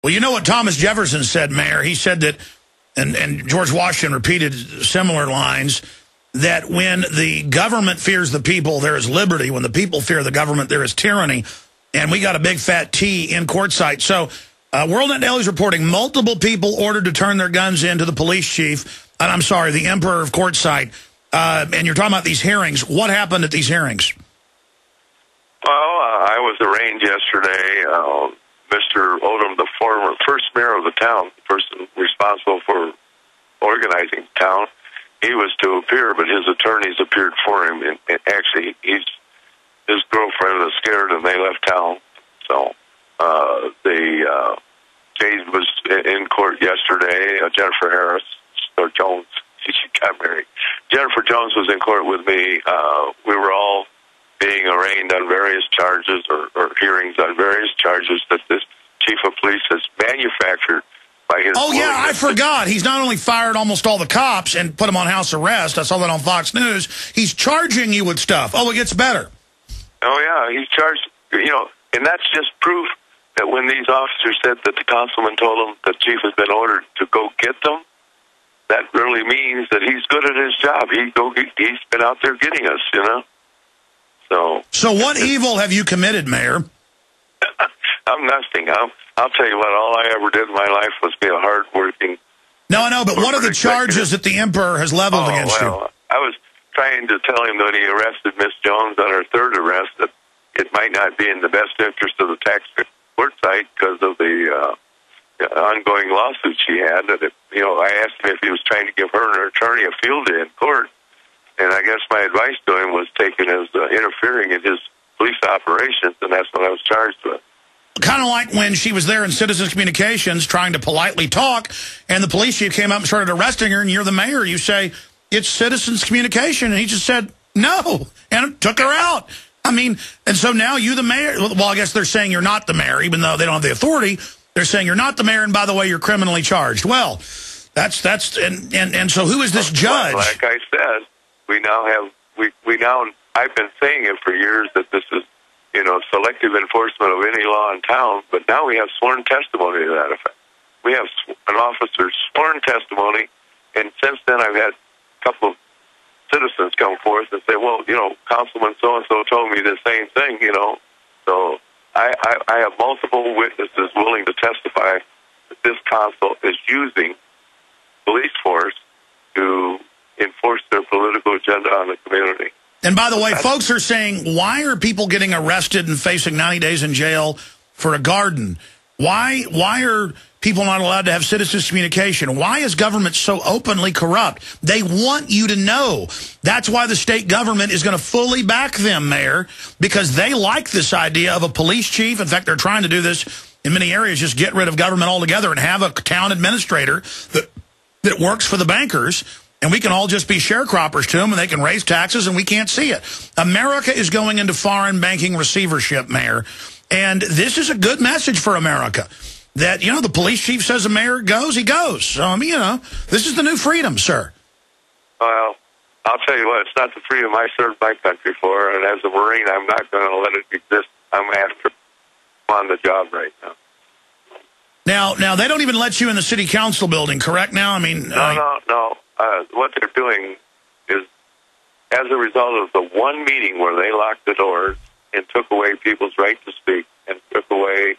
Well, you know what Thomas Jefferson said, Mayor? He said that, and George Washington repeated similar lines, that when the government fears the people, there is liberty. When the people fear the government, there is tyranny. And we got a big fat T in Quartzsite. So WorldNet Daily is reporting multiple people ordered to turn their guns in to the police chief, and I'm sorry, the emperor of Quartzsite. And you're talking about these hearings. What happened at these hearings? Well, I was arraigned yesterday. Mr. Odom, the former first mayor of the town, the person responsible for organizing the town, he was to appear, but his attorneys appeared for him. And actually, his girlfriend was scared, and they left town. So the Jade was in court yesterday. Jennifer Harris or Jones, she got married. Jennifer Jones was in court with me. We were all being arraigned on various charges or hearings on various charges that this chief of police has manufactured by his... Oh, yeah, I forgot. He's not only fired almost all the cops and put them on house arrest. I saw that on Fox News. He's charging you with stuff. Oh, it gets better. Oh, yeah, he's charged, and that's just proof that when these officers said that the councilman told them the chief has been ordered to go get them, that really means that he's good at his job. He's been out there getting us, So what evil have you committed, Mayor? I'm nothing. I'll tell you what, all I ever did in my life was be a hard-working... No, I know, but what are the charges that the emperor has leveled against you? I was trying to tell him that he arrested Miss Jones on her third arrest, that it might not be in the best interest of the taxpayer Quartzsite because of the ongoing lawsuit she had. That I asked him if he was trying to give her and her attorney a field day in court, and I guess my advice to him was taken as interfering in his police operations, and that's what I was charged with. Kind of like when she was there in Citizens Communications trying to politely talk, and the police chief came up and started arresting her, and you're the mayor. You say, it's Citizens Communication, and he just said, no, and took her out. I mean, and so now you the mayor. Well, I guess they're saying you're not the mayor, even though they don't have the authority. They're saying you're not the mayor, and by the way, you're criminally charged. Well, and so who is this judge? Like I said, we now have, I've been saying it for years that this is, selective enforcement of any law in town, but now we have sworn testimony to that effect. We have an officer's sworn testimony, and since then I've had a couple of citizens come forth and say, well, Councilman so-and-so told me the same thing, So I have multiple witnesses willing to testify that this council is using police force to enforce their political agenda on the community. And by the way, folks are saying, why are people getting arrested and facing 90 days in jail for a garden? Why are people not allowed to have citizens' communication? Why is government so openly corrupt? They want you to know. That's why the state government is going to fully back them, Mayor, because they like this idea of a police chief. In fact, they're trying to do this in many areas, just get rid of government altogether and have a town administrator that works for the bankers. And we can all just be sharecroppers to them, and they can raise taxes, and we can't see it. America is going into foreign banking receivership, Mayor. And this is a good message for America. That, the police chief says the mayor goes, he goes. So, this is the new freedom, sir. Well, I'll tell you what, it's not the freedom I served my country for, and as a Marine, I'm not going to let it exist. I'm after on the job right now. Now, they don't even let you in the city council building, correct now? No. What they're doing is, as a result of the one meeting where they locked the doors and took away people's right to speak and took away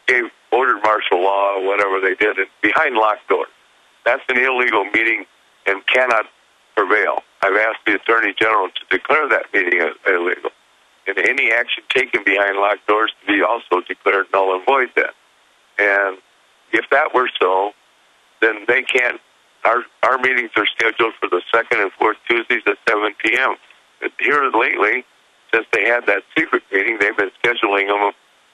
gave ordered martial law or whatever they did behind locked doors. That's an illegal meeting and cannot prevail. I've asked the Attorney General to declare that meeting illegal, and any action taken behind locked doors to be also declared null and void then. And if that were so, then they can't. Our meetings are scheduled for the second and fourth Tuesdays at 7 p.m. Here lately, since they had that secret meeting, they've been scheduling them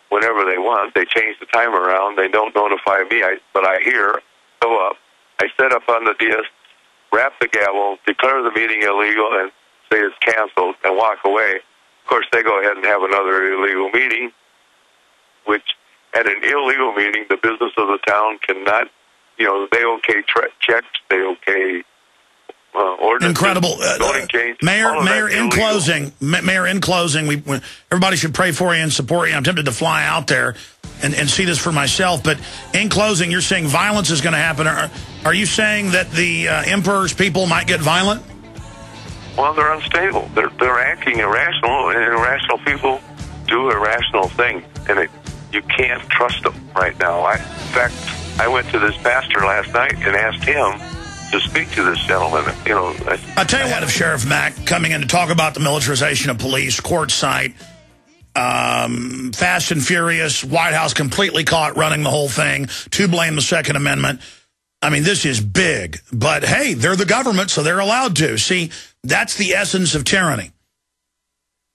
whenever they want. They change the time around. They don't notify me, but I hear, go up. I set up on the dais, wrap the gavel, declare the meeting illegal, and say it's canceled, and walk away. Of course, they go ahead and have another illegal meeting, which at an illegal meeting, the business of the town cannot, they okay checks, they okay ordinances, incredible. zoning change. Mayor, in closing, everybody should pray for you and support you. I'm tempted to fly out there and see this for myself. But in closing, you're saying violence is going to happen. Are you saying that the emperor's people might get violent? Well, they're unstable. They're acting irrational, and irrational people do irrational things, and you can't trust them right now. In fact, I went to this pastor last night and asked him to speak to this gentleman. You know, I tell you what, if Sheriff Mack coming in to talk about the militarization of police, Quartzsite, Fast and Furious, White House completely caught running the whole thing, to blame the Second Amendment. I mean, this is big. But, hey, they're the government, so they're allowed to. See, that's the essence of tyranny.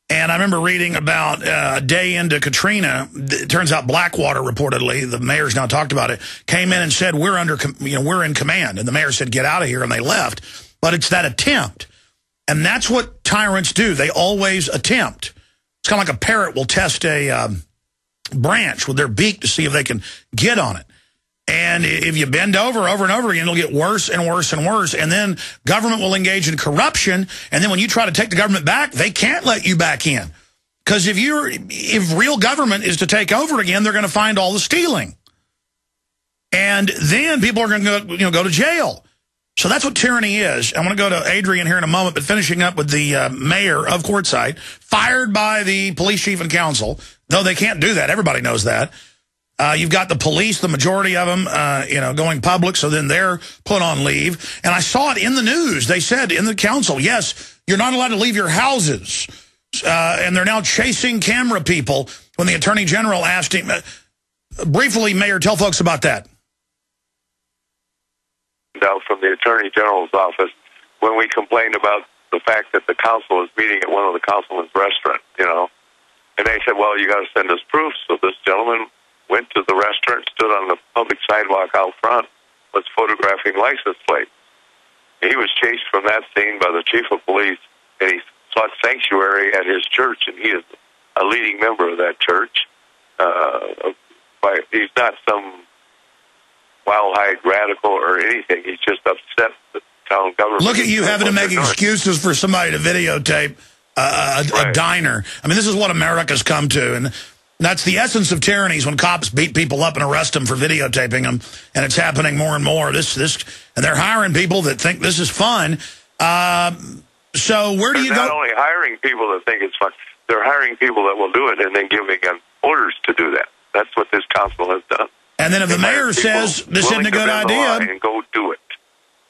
And I remember reading about a day into Katrina, it turns out Blackwater reportedly, the mayor's now talked about it, came in and said, we're in command. And the mayor said, get out of here, and they left. But it's that attempt. And that's what tyrants do. They always attempt. It's kind of like a parrot will test a branch with their beak to see if they can get on it. And if you bend over and over again, it'll get worse and worse and worse. And then government will engage in corruption. And then when you try to take the government back, they can't let you back in. Because if real government is to take over again, they're going to find all the stealing. And then people are going to go to jail. So that's what tyranny is. I want to go to Adrian here in a moment, but finishing up with the mayor of Quartzsite, fired by the police chief and council, though they can't do that. Everybody knows that. You've got the police, the majority of them, going public, so then they're put on leave. And I saw it in the news. They said in the council, yes, you're not allowed to leave your houses. And they're now chasing camera people when the attorney general asked him. Briefly, Mayor, tell folks about that. Out from the attorney general's office when we complained about the fact that the council was meeting at one of the councilman's restaurants, And they said, well, you got to send us proof. So this gentleman went to the restaurant, stood on the public sidewalk out front, was photographing license plates. He was chased from that scene by the chief of police, and he sought sanctuary at his church, and he is a leading member of that church. He's not some wild-eyed radical or anything. He's just upset that the town government... Look at you having to make excuses for somebody to videotape a diner. I mean, this is what America's come to, and that's the essence of tyranny, is when cops beat people up and arrest them for videotaping them, and it's happening more and more. And they're hiring people that think this is fun. So where do you go? They're not only hiring people that think it's fun, they're hiring people that will do it and then giving them orders to do that. That's what this council has done. And then if the mayor says this isn't a good idea, and go do it.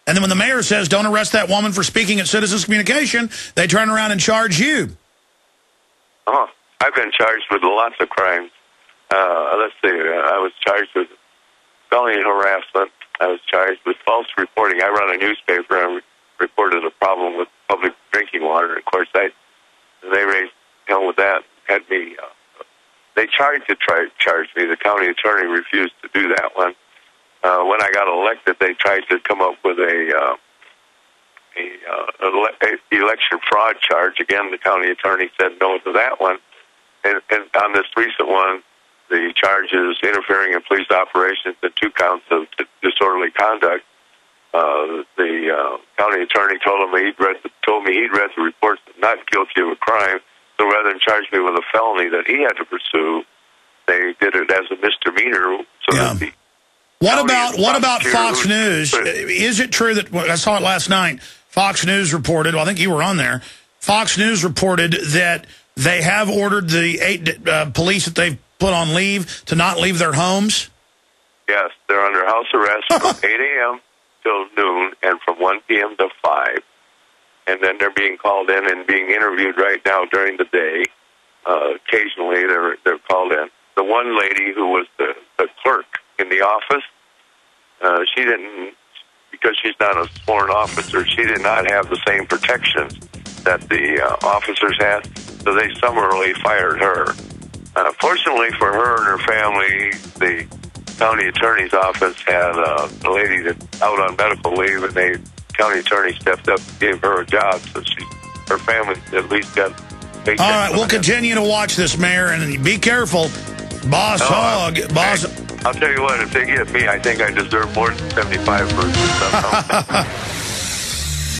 And then when the mayor says don't arrest that woman for speaking at Citizens Communication, they turn around and charge you. I've been charged with lots of crimes. Let's see, I was charged with felony harassment. I was charged with false reporting. I run a newspaper and reported a problem with public drinking water in Quartzsite. And they raised hell with that. Had me. They tried to charge me. The county attorney refused to do that one. When I got elected, they tried to come up with a election fraud charge. Again, the county attorney said no to that one. And on this recent one, the charge is interfering in police operations and 2 counts of disorderly conduct. The county attorney told me he'd read the reports, not guilty of a crime. So rather than charge me with a felony that he had to pursue, they did it as a misdemeanor. So what about Fox News? Is it true that I saw it last night? Fox News reported. Well, I think you were on there. Fox News reported that they have ordered the 8 police that they've put on leave to not leave their homes. Yes, they're under house arrest from 8 a.m. till noon and from 1 p.m. to 5. And then they're being called in and being interviewed right now during the day. Occasionally, they're called in. The one lady who was the clerk in the office, she didn't, because she's not a sworn officer, she did not have the same protections that the officers had, so they summarily fired her. Fortunately for her and her family, the county attorney's office had a lady that's out on medical leave, and the county attorney stepped up and gave her a job, so her family at least got paid. All right, we'll continue to watch this, Mayor, and be careful. Boss Hog. I'll tell you what, if they get me, I think I deserve more than 75 for stuff.